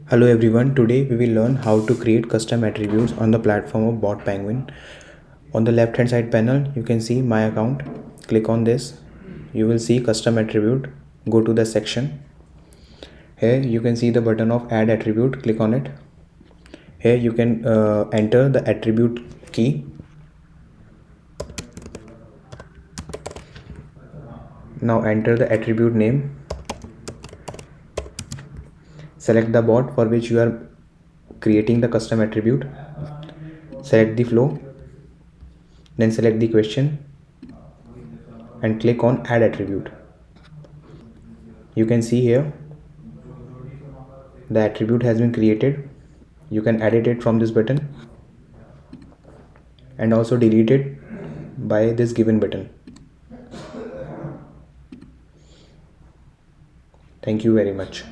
Hello everyone, today we will learn how to create custom attributes on the platform of BotPenguin. On the left hand side panel, you can see my account. Click on this. You will see custom attribute. Go to the section. Here you can see the button of add attribute. Click on it. Here you can enter the attribute key. Now enter the attribute name. Select the bot for which you are creating the custom attribute. Select the flow. Then select the question and click on add attribute. You can see here the attribute has been created. You can edit it from this button and also delete it by this given button. Thank you very much.